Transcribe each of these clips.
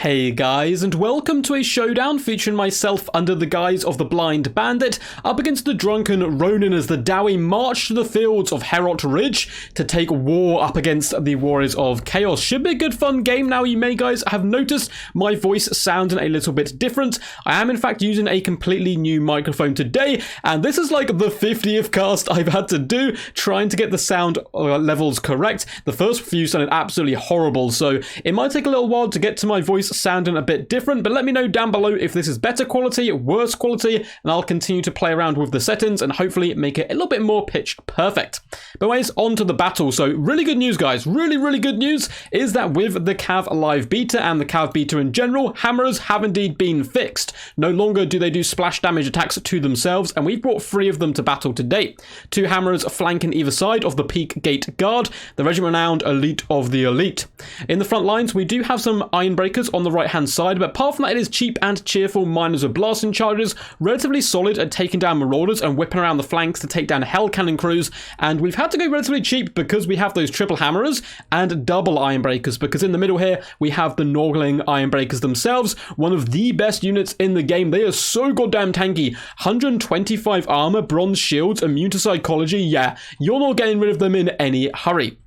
Hey guys, and welcome to a showdown featuring myself under the guise of the Blind Bandit up against the drunken Ronin as the Dowie march to the fields of Herot Ridge to take war up against the Warriors of Chaos. Should be a good fun game. Now you may guys have noticed my voice sounding a little bit different. I am in fact using a completely new microphone today, and this is like the 50th cast I've had to do trying to get the sound levels correct. The first few sounded absolutely horrible, so it might take a little while to get to my voice sounding a bit different, but let me know down below if this is better quality, worse quality, and I'll continue to play around with the settings and hopefully make it a little bit more pitch perfect. But anyways, on to the battle. So really good news, guys. Really good news is that with the Cav Live Beta and the Cav Beta in general, hammers have indeed been fixed. No longer do they do splash damage attacks to themselves, and we've brought 3 of them to battle today. 2 hammers flanking either side of the Peak Gate Guard, the regiment renowned elite of the elite. In the front lines, we do have some iron breakers on the right hand side, but apart from that, it is cheap and cheerful miners with blasting charges, relatively solid at taking down marauders and whipping around the flanks to take down hell cannon crews, and we've had to go relatively cheap because we have those triple hammerers and double iron breakers, because in the middle here we have the Norgling iron breakers themselves, one of the best units in the game. They are so goddamn tanky. 125 armor, bronze shields, immune to psychology. Yeah, you're not getting rid of them in any hurry.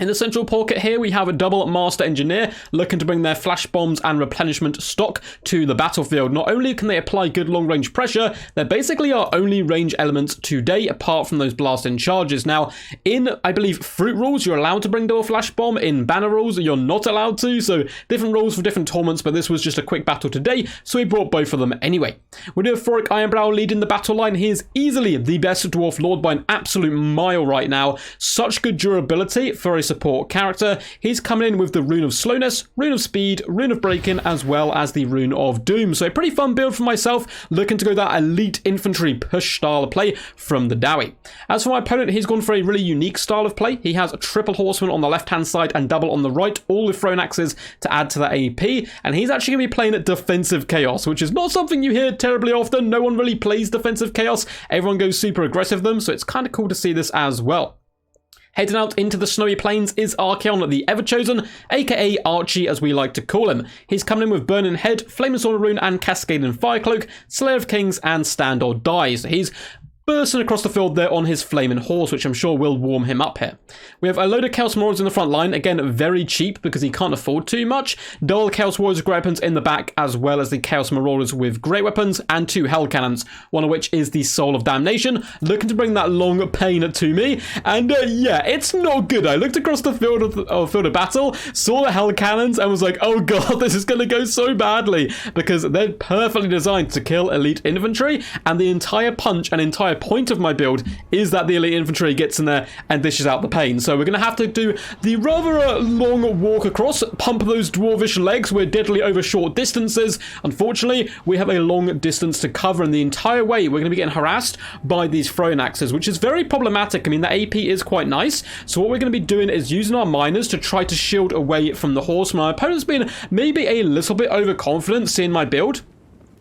In the central pocket here, we have a double Master Engineer looking to bring their flash bombs and replenishment stock to the battlefield. Not only can they apply good long-range pressure, they're basically our only range elements today, apart from those blasting charges. Now, in, I believe, fruit rules, you're allowed to bring double flash bomb. In banner rules, you're not allowed to, so different rules for different tournaments, but this was just a quick battle today, so we brought both of them anyway. We do have Thoric Ironbrow leading the battle line. He is easily the best Dwarf Lord by an absolute mile right now. Such good durability for a support character. He's coming in with the Rune of Slowness, Rune of Speed, Rune of Breaking, as well as the Rune of Doom. So a pretty fun build for myself, looking to go that elite infantry push style of play from the Dowie. As for my opponent, he's gone for a really unique style of play. He has a triple horseman on the left hand side and double on the right, all with thrown axes to add to that AP, and he's actually going to be playing at defensive chaos, which is not something you hear terribly often. No one really plays defensive chaos. Everyone goes super aggressive them, so it's kind of cool to see this as well. Heading out into the snowy plains is Archeon the Everchosen, aka Archie as we like to call him. He's coming in with Burning Head, Flaming Sword Rune, and Cascading Firecloak, Slayer of Kings, and Stand or Die. So he's bursting across the field there on his flaming horse, which I'm sure will warm him up here. We have a load of Chaos Marauders in the front line, again very cheap because he can't afford too much. Double Chaos Warriors with great weapons in the back, as well as the Chaos Marauders with great weapons, and 2 Hell Cannons, one of which is the Soul of Damnation, looking to bring that long pain to me. And yeah, it's not good. I looked across the field of battle, saw the Hell Cannons, and was like, oh god, this is going to go so badly, because they're perfectly designed to kill elite infantry, and the entire punch and entire point of my build is that the elite infantry gets in there and dishes out the pain. So we're going to have to do the rather long walk across, pump those dwarvish legs. We're deadly over short distances. Unfortunately, we have a long distance to cover, and the entire way we're going to be getting harassed by these throwing axes, which is very problematic. I mean, the AP is quite nice, so what we're going to be doing is using our miners to try to shield away from the horse. My opponent's been maybe a little bit overconfident seeing my build,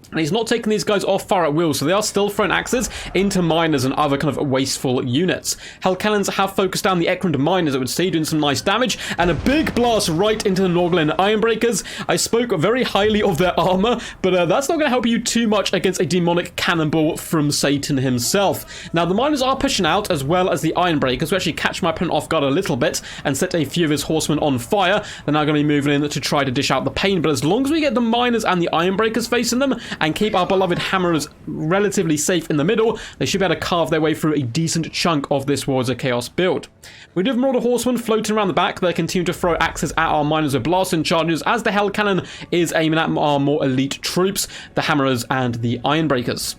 and he's not taking these guys off fire at will, so they are still throwing axes into miners and other kind of wasteful units. Hell Cannons have focused down the Ekrund miners, it would see, doing some nice damage, and a big blast right into the Norgling Ironbreakers. I spoke very highly of their armor, but that's not going to help you too much against a demonic cannonball from Satan himself. Now, the miners are pushing out, as well as the Ironbreakers, who actually catch my opponent off guard a little bit and set a few of his horsemen on fire. They're now going to be moving in to try to dish out the pain, but as long as we get the miners and the Ironbreakers facing them, and keep our beloved hammers relatively safe in the middle, they should be able to carve their way through a decent chunk of this Warriors of Chaos build. We do have Marauder Horsemen floating around the back. They continue to throw axes at our miners with blasting charges, as the Hell Cannon is aiming at our more elite troops, the Hammerers and the Ironbreakers.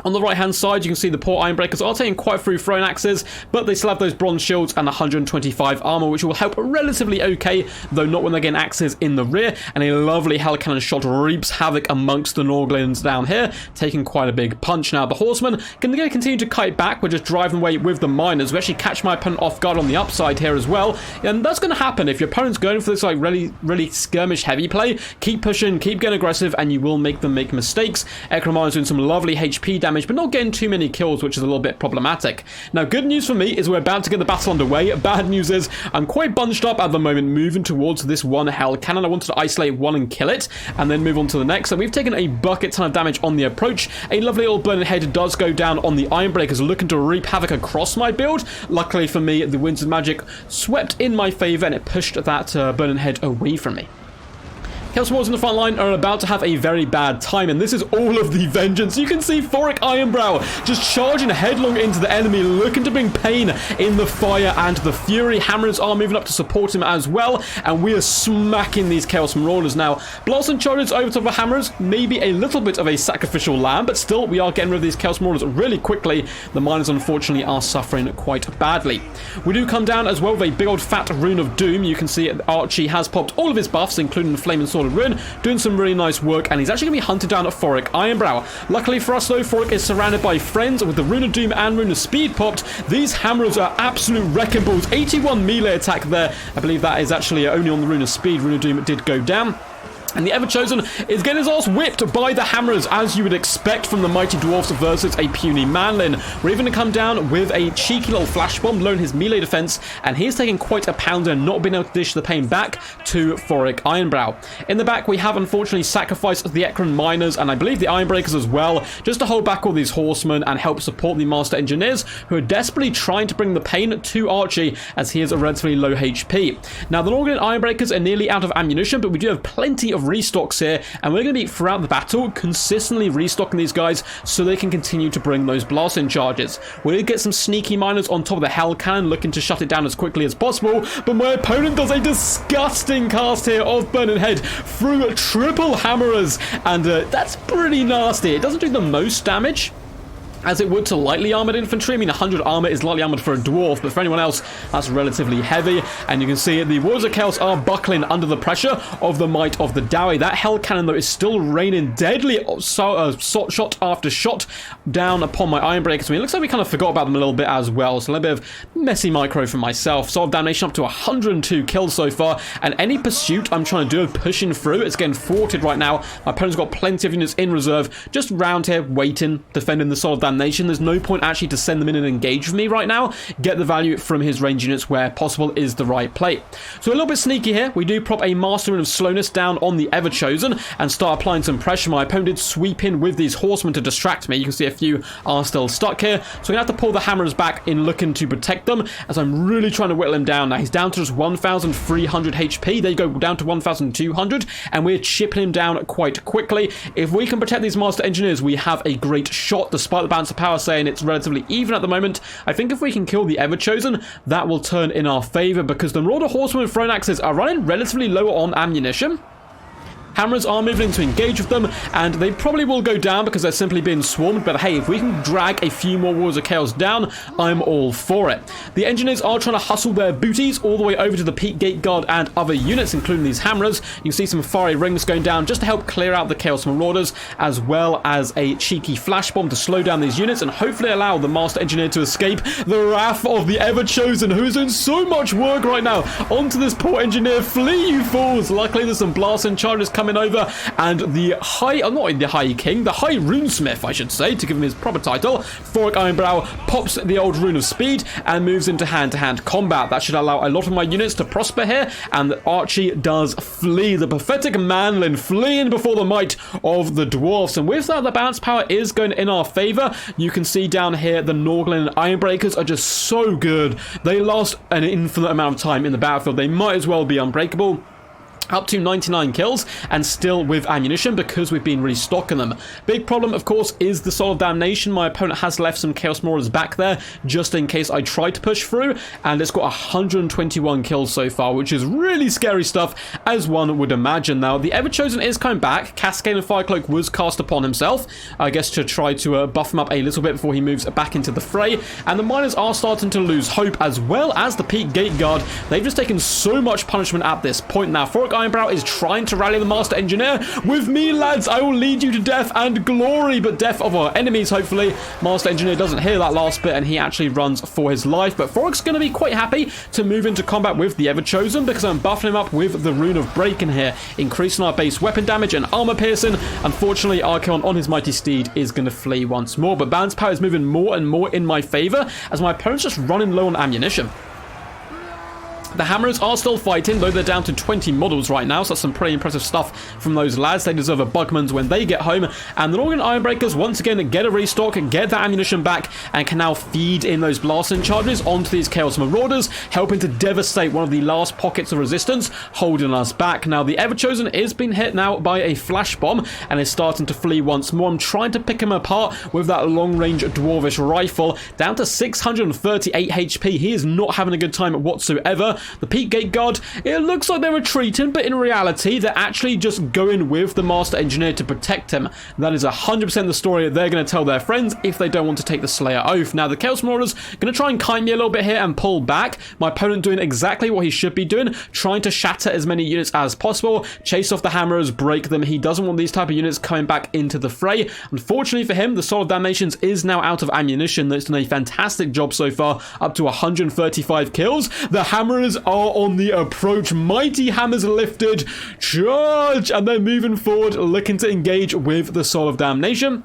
On the right hand side, you can see the poor Ironbreakers are taking quite through throwing axes, but they still have those bronze shields and 125 armor, which will help relatively okay, though not when they're getting axes in the rear. And a lovely Hell Cannon shot reaps havoc amongst the Norglings down here, taking quite a big punch. Now the horsemen can continue to kite back. We're just driving away with the miners. We actually catch my opponent off guard on the upside here as well, and that's going to happen if your opponent's going for this like really skirmish heavy play. Keep pushing, keep getting aggressive, and you will make them make mistakes. Ekrund doing some lovely HP damage, but not getting too many kills, which is a little bit problematic. Now, good news for me is we're about to get the battle underway. Bad news is I'm quite bunched up at the moment, moving towards this one hell cannon. I wanted to isolate one and kill it, and then move on to the next. So we've taken a bucket ton of damage on the approach. A lovely old burning head does go down on the Ironbreakers, looking to reap havoc across my build. Luckily for me, the winds of magic swept in my favor, and it pushed that burning head away from me. Chaos Warriors in the front line are about to have a very bad time, and this is all of the vengeance. You can see Foric Ironbrow just charging headlong into the enemy, looking to bring pain in the fire and the fury. Hammers are moving up to support him as well, and we are smacking these Chaos Marauders now. Blast and charges over top of Hammers, maybe a little bit of a sacrificial lamb, but still we are getting rid of these Chaos Marauders really quickly. The miners unfortunately are suffering quite badly. We do come down as well with a big old fat Rune of Doom. You can see Archie has popped all of his buffs, including the Flaming Sword Rune, doing some really nice work, and he's actually going to be hunted down at Foric Ironbrow. Luckily for us though, Foric is surrounded by friends. With the Rune of Doom and Rune of Speed popped, these hammers are absolute wrecking balls. 81 melee attack there. I believe that is actually only on the Rune of Speed. Rune of Doom did go down. And the Everchosen is getting his ass whipped by the Hammerers, as you would expect from the Mighty Dwarfs versus a puny Manlin. We're even going to come down with a cheeky little flash bomb, lowering his melee defense, and he's taking quite a pounder and not being able to dish the pain back to Foric Ironbrow. In the back, we have unfortunately sacrificed the Ekron Miners, and I believe the Ironbreakers as well, just to hold back all these horsemen and help support the Master Engineers, who are desperately trying to bring the pain to Archie, as he is a relatively low HP. Now, the Norgren Ironbreakers are nearly out of ammunition, but we do have plenty of restocks here, and we're going to be throughout the battle consistently restocking these guys so they can continue to bring those blasting charges. We're going to get some sneaky miners on top of the hell cannon, looking to shut it down as quickly as possible, but my opponent does a disgusting cast here of Burning Head through triple hammerers, and that's pretty nasty. It doesn't do the most damage as it would to lightly armored infantry. I mean, 100 armor is lightly armored for a dwarf, but for anyone else, that's relatively heavy. And you can see the Warriors of Chaos are buckling under the pressure of the might of the Dowie. That hell cannon, though, is still raining deadly shot after shot down upon my Ironbreakers. I mean, it looks like we kind of forgot about them a little bit as well, so a little bit of messy micro from myself. Sword of Damnation up to 102 kills so far, and any pursuit I'm trying to do of pushing through, it's getting thwarted right now. My opponent's got plenty of units in reserve, just around here, waiting, defending the Sword of Damnation. There's no point actually to send them in and engage with me right now. Get the value from his range units where possible is the right play. So a little bit sneaky here. We do prop a Master of Slowness down on the Everchosen and start applying some pressure. My opponent did sweep in with these horsemen to distract me. You can see a few are still stuck here. So we're going to have to pull the hammers back in looking to protect them, as I'm really trying to whittle him down. Now he's down to just 1,300 HP. They go down to 1,200, and we're chipping him down quite quickly. If we can protect these Master Engineers, we have a great shot, despite the balance of power saying it's relatively even at the moment. I think if we can kill the Everchosen, that will turn in our favor, because the Marauder Horsemen with Thrown Axes are running relatively lower on ammunition. Hammers are moving to engage with them, and they probably will go down because they're simply being swarmed, but hey, if we can drag a few more Warriors of Chaos down, I'm all for it. The Engineers are trying to hustle their booties all the way over to the Peak Gate Guard and other units, including these Hammerers. You can see some fiery rings going down just to help clear out the Chaos Marauders, as well as a cheeky flash bomb to slow down these units and hopefully allow the Master Engineer to escape the wrath of the Everchosen, who is doing so much work right now. Onto this poor Engineer. Flee, you fools! Luckily, there's some blasting charges coming over, and the High Runesmith, I should say, to give him his proper title, Foric Ironbrow, pops the old Rune of Speed and moves into hand-to-hand combat. That should allow a lot of my units to prosper here, and Archie does flee. The pathetic Manlin fleeing before the might of the Dwarfs, and with that, the balance power is going in our favor. You can see down here, the Norglin Ironbreakers are just so good. They last an infinite amount of time in the battlefield. They might as well be unbreakable. Up to 99 kills, and still with ammunition because we've been restocking them. Big problem, of course, is the Soul of Damnation. My opponent has left some Chaos Marauders back there just in case I try to push through, and it's got 121 kills so far, which is really scary stuff, as one would imagine. Now, the Everchosen is coming back. Cascade and Firecloak was cast upon himself, I guess, to try to buff him up a little bit before he moves back into the fray, and the miners are starting to lose hope, as well as the Peak Gate Guard. They've just taken so much punishment at this point now. Foric Ironbrow is trying to rally the Master Engineer. With me, lads, I will lead you to death and glory, but death of our enemies, hopefully. Master Engineer doesn't hear that last bit, and he actually runs for his life. But Forik's going to be quite happy to move into combat with the Ever-Chosen, because I'm buffing him up with the Rune of Break in here, increasing our base weapon damage and armor piercing. Unfortunately, Archaon on his mighty steed is going to flee once more, but balance power is moving more and more in my favor as my opponent's just running low on ammunition. The Hammerers are still fighting, though they're down to 20 models right now, so that's some pretty impressive stuff from those lads. They deserve a Bugman's when they get home. And the Northern Ironbreakers, once again, get a restock, get that ammunition back, and can now feed in those blasting charges onto these Chaos Marauders, helping to devastate one of the last pockets of resistance, holding us back. Now, the Ever-Chosen is being hit now by a flash bomb, and is starting to flee once more. I'm trying to pick him apart with that long-range Dwarvish rifle, down to 638 HP. He is not having a good time whatsoever. The Peak Gate Guard, it looks like they're retreating, but in reality, they're actually just going with the Master Engineer to protect him. That is 100% the story they're going to tell their friends if they don't want to take the Slayer Oath. Now, the Chaos Marauders going to try and kite me a little bit here and pull back. My opponent doing exactly what he should be doing, trying to shatter as many units as possible, chase off the Hammerers, break them. He doesn't want these type of units coming back into the fray. Unfortunately for him, the Soul of Damnations is now out of ammunition. That's done a fantastic job so far, up to 135 kills. The Hammerers are on the approach. Mighty hammers lifted. Charge! And they're moving forward, looking to engage with the Soul of Damnation.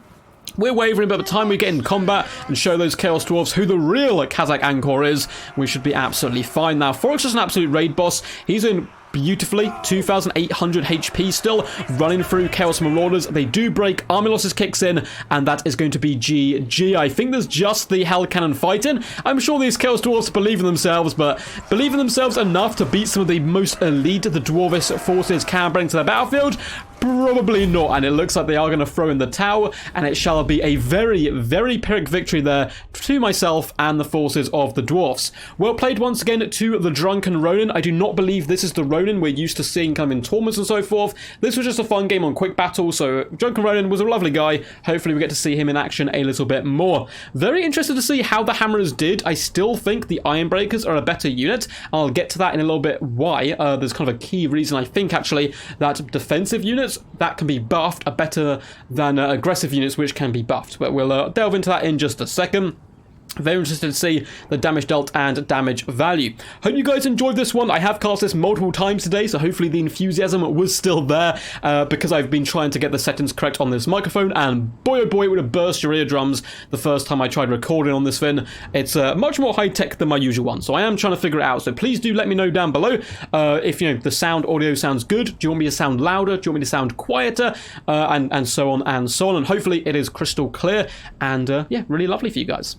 We're wavering, but by the time we get in combat and show those Chaos Dwarfs who the real Kazakh Angkor is, we should be absolutely fine. Now, Forik's just an absolute raid boss. He's in beautifully, 2,800 HP still, running through Chaos Marauders. They do break, army losses kicks in, and that is going to be GG. I think there's just the Hell Cannon fighting. I'm sure these Chaos Dwarfs believe in themselves, but believe in themselves enough to beat some of the most elite the Dwarvish forces can bring to the battlefield? Probably not, and it looks like they are going to throw in the towel, and it shall be a very, very Pyrrhic victory there to myself and the forces of the Dwarfs. Well played once again to the Drunken Ronin. I do not believe this is the Ronin we're used to seeing come in tournaments and so forth. This was just a fun game on Quick Battle, so Drunken Ronin was a lovely guy. Hopefully we get to see him in action a little bit more. Very interested to see how the Hammerers did. I still think the Ironbreakers are a better unit. I'll get to that in a little bit why. There's kind of a key reason I think actually that defensive units that can be buffed are better than aggressive units which can be buffed, but we'll delve into that in just a second. Very interested to see the damage dealt and damage value. Hope you guys enjoyed this one. I have cast this multiple times today, so hopefully the enthusiasm was still there because I've been trying to get the settings correct on this microphone, and boy oh boy, it would have burst your eardrums the first time I tried recording on this thing. It's much more high-tech than my usual one, so I am trying to figure it out. So please do let me know down below if the audio sounds good. Do you want me to sound louder? Do you want me to sound quieter? And so on and so on. And hopefully it is crystal clear and yeah, really lovely for you guys.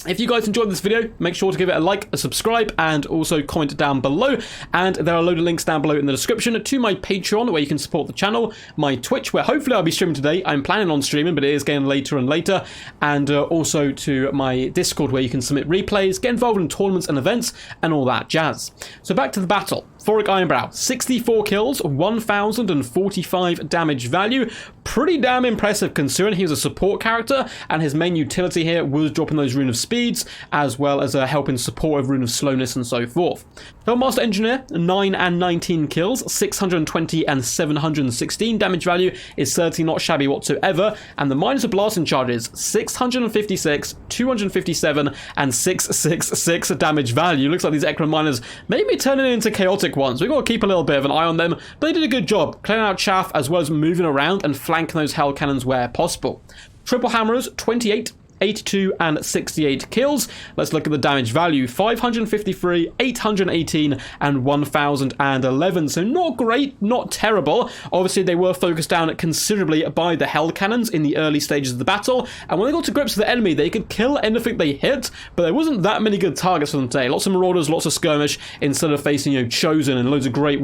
If you guys enjoyed this video, make sure to give it a like, a subscribe, and also comment down below. And there are a load of links down below in the description to my Patreon, where you can support the channel, my Twitch, where hopefully I'll be streaming today. I'm planning on streaming, but it is getting later and later. And also to my Discord, where you can submit replays, get involved in tournaments and events, and all that jazz. So back to the battle. Forik Ironbrow, 64 kills, 1,045 damage value. Pretty damn impressive considering he was a support character, and his main utility here was dropping those Rune of Speeds, as well as helping support with Rune of Slowness and so forth. Master Engineer, 9 and 19 kills, 620 and 716 damage value is certainly not shabby whatsoever, and the minus of blasting charges, 656, 257, and 666 damage value. Looks like these Ekron miners may be turning into chaotic ones. We've got to keep a little bit of an eye on them, but they did a good job clearing out chaff as well as moving around and flanking those Hell Cannons where possible. Triple Hammerers, 28, 82 and 68 kills. Let's look at the damage value. 553, 818 and 1011. So not great, not terrible. Obviously they were focused down considerably by the Hell Cannons in the early stages of the battle, and when they got to grips with the enemy they could kill anything they hit, but there wasn't that many good targets for them today. Lots of Marauders, lots of skirmish, instead of facing Chosen and loads of great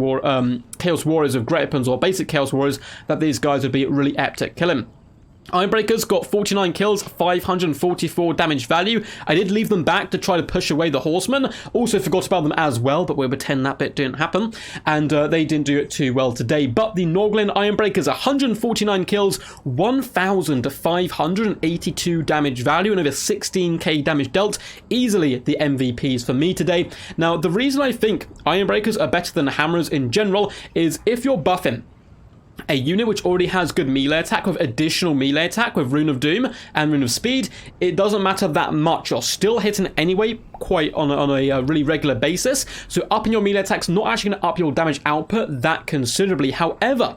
Chaos Warriors of great weapons or basic Chaos Warriors that these guys would be really apt at killing. Ironbreakers got 49 kills, 544 damage value. I did leave them back to try to push away the Horsemen. Also forgot about them as well, but we'll pretend that bit didn't happen. And they didn't do it too well today. But the Norglin Ironbreakers, 149 kills, 1,582 damage value, and over 16k damage dealt. Easily the MVPs for me today. Now, the reason I think Ironbreakers are better than Hammers in general is if you're buffing a unit which already has good melee attack with additional melee attack with Rune of Doom and Rune of Speed, it doesn't matter that much. You're still hitting anyway quite on a really regular basis. So upping your melee attack's not actually going to up your damage output that considerably. However,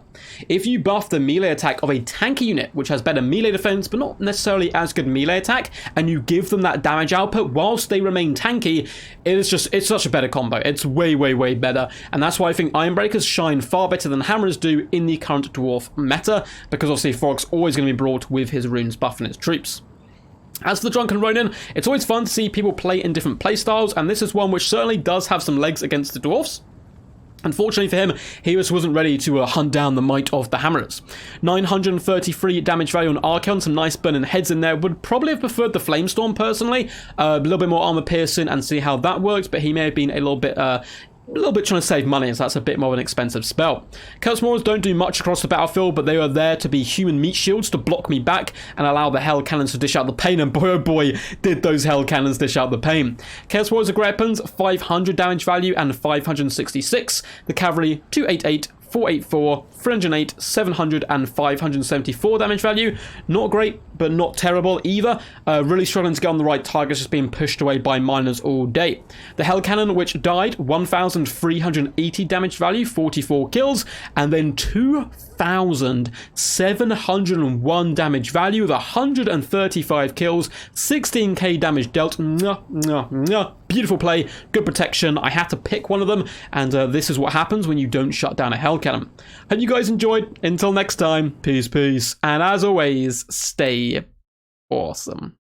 if you buff the melee attack of a tanky unit which has better melee defense but not necessarily as good melee attack, and you give them that damage output whilst they remain tanky, it's such a better combo. It's way, way, way better. And that's why I think Ironbreakers shine far better than Hammers do in the current Dwarf meta, because obviously Frog's always going to be brought with his runes buffing his troops. As for the Drunken Ronin, it's always fun to see people play in different playstyles, and this is one which certainly does have some legs against the Dwarfs. Unfortunately for him, he just wasn't ready to hunt down the might of the Hammerers. 933 damage value on Archon, some nice burning heads in there. Would probably have preferred the Flamestorm personally, a little bit more armor piercing and see how that works, but he may have been a little bit trying to save money, as that's a bit more of an expensive spell. Chaos Maulers don't do much across the battlefield, but they are there to be human meat shields to block me back and allow the Hell Cannons to dish out the pain, and boy oh boy, did those Hell Cannons dish out the pain. Chaos Warriors are great weapons, 500 damage value and 566. The Cavalry, 288, 484, 308, 700, and 574 damage value. Not great, but not terrible either. Really struggling to get on the right targets, just being pushed away by miners all day. The Hell Cannon, which died, 1,380 damage value, 44 kills, and then 2,701 damage value with 135 kills, 16k damage dealt. Beautiful play, good protection. I had to pick one of them, and this is what happens when you don't shut down a Hell Cannon. Hope you guys enjoyed. Until next time, peace, and as always, stay awesome.